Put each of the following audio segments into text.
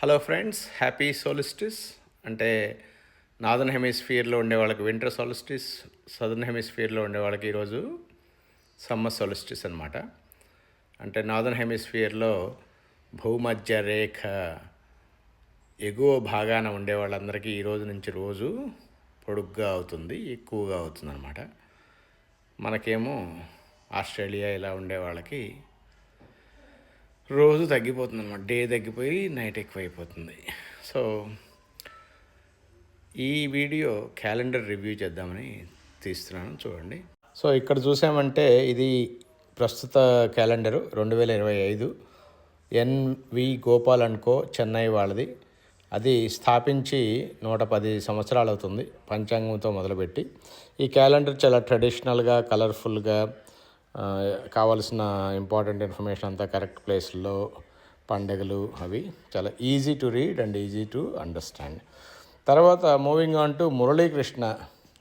Hello friends, happy solstice. అంటే northern హెమిస్ఫియర్లో ఉండే వాళ్ళకి వింటర్ సోలిస్టిస్, సదర్న్ హెమిస్ఫియర్లో ఉండే వాళ్ళకి ఈరోజు సమ్మర్ సోలిస్టిస్ అనమాట. అంటే నార్దర్న్ హెమిస్ఫియర్లో భూమధ్య రేఖ ఎగువ భాగాన ఉండే వాళ్ళందరికీ ఈ రోజు నుంచి రోజు పొడుగ్గా అవుతుంది, ఎక్కువగా అవుతుంది అనమాట. మనకేమో ఆస్ట్రేలియా ఇలా ఉండే వాళ్ళకి రోజు తగ్గిపోతుంది అనమాట. డే తగ్గిపోయి నైట్ ఎక్కువైపోతుంది. సో ఈ వీడియో క్యాలెండర్ రివ్యూ చేద్దామని తీస్తున్నాను, చూడండి. సో ఇక్కడ చూసామంటే ఇది ప్రస్తుత calendar 2025 NV Gopal and co Chennai వాళ్ళది. అది స్థాపించి 110 సంవత్సరాలు అవుతుంది, పంచాంగంతో మొదలుపెట్టి. ఈ క్యాలెండర్ చాలా ట్రెడిషనల్గా, కలర్ఫుల్గా, కావాల్సిన ఇంపార్టెంట్ ఇన్ఫర్మేషన్ అంతా కరెక్ట్ ప్లేస్లో, పండుగలు అవి చాలా easy to read and easy to understand. తర్వాత మూవింగ్ ఆన్ టు మురళీకృష్ణ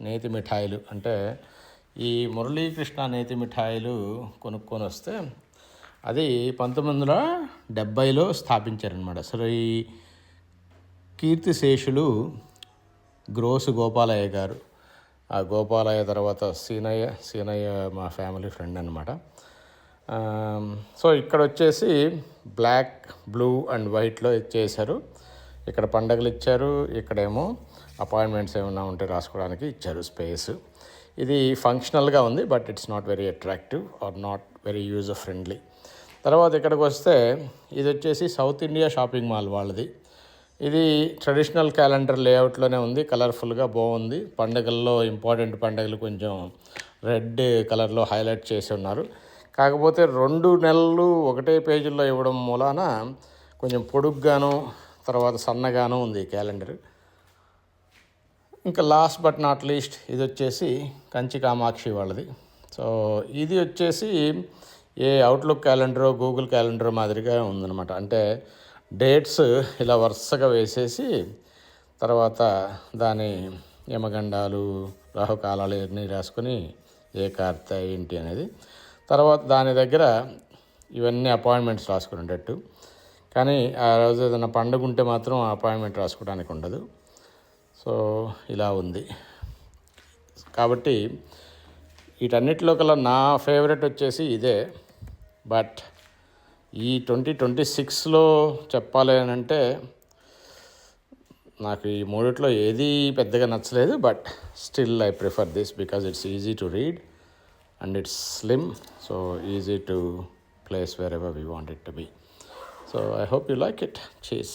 నేతి మిఠాయిలు. అంటే ఈ మురళీకృష్ణ నేతి మిఠాయిలు కొనుక్కొని వస్తే అది 1970లో స్థాపించారనమాట. అసలు ఈ కీర్తిశేషులు గ్రోసు గోపాలయ్య గారు. ఆ గోపాలయ్య తర్వాత సీనయ్య మా ఫ్యామిలీ ఫ్రెండ్ అనమాట. సో ఇక్కడ వచ్చేసి బ్లాక్, బ్లూ అండ్ వైట్లో చేశారు. ఇక్కడ పండగలు ఇచ్చారు, ఇక్కడేమో అపాయింట్మెంట్స్ ఏమైనా ఉంటే రాసుకోవడానికి ఇచ్చారు స్పేస్. ఇది ఫంక్షనల్గా ఉంది, but it's not very attractive or not very user friendly. తర్వాత ఇక్కడికి వస్తే ఇది వచ్చేసి సౌత్ ఇండియా షాపింగ్ మాల్ వాళ్ళది. ఇది ట్రెడిషనల్ క్యాలెండర్ లేఅవుట్లోనే ఉంది, కలర్ఫుల్గా బాగుంది. పండుగల్లో ఇంపార్టెంట్ పండుగలు కొంచెం రెడ్ కలర్లో హైలైట్ చేసి ఉన్నారు. కాకపోతే 2 నెలలు ఒకటే పేజీల్లో ఇవ్వడం మూలాన కొంచెం పొడుగ్గాను, తర్వాత సన్నగాను ఉంది క్యాలెండర్. ఇంకా లాస్ట్ బట్ నాట్ లీస్ట్ ఇది వచ్చేసి కంచి కామాక్షి వాళ్ళది. సో ఇది వచ్చేసి ఏ అవుట్లుక్ క్యాలెండరో, గూగుల్ క్యాలెండర్ మాదిరిగా ఉందన్నమాట. అంటే డేట్స్ ఇలా వరుసగా వేసేసి తర్వాత దాని యమగండాలు, రాహుకాలాలు ఇవన్నీ రాసుకొని ఏ కార్త ఏంటి అనేది, తర్వాత దాని దగ్గర ఇవన్నీ అపాయింట్మెంట్స్ రాసుకునేటట్టు. కానీ ఆ రోజు ఏదైనా పండుగ ఉంటే మాత్రం అపాయింట్మెంట్ రాసుకోవడానికి ఉండదు. సో ఇలా ఉంది. కాబట్టి వీటన్నిటిలో కల్లా నా ఫేవరెట్ వచ్చేసి ఇదే. బట్ ఈ 2026లో చెప్పాలి అని అంటే నాకు ఈ మూడిట్లో ఏది పెద్దగా నచ్చలేదు. But still I prefer this because it's easy to read and it's slim, so easy to place wherever we want it to be. So I hope you like it. Cheers.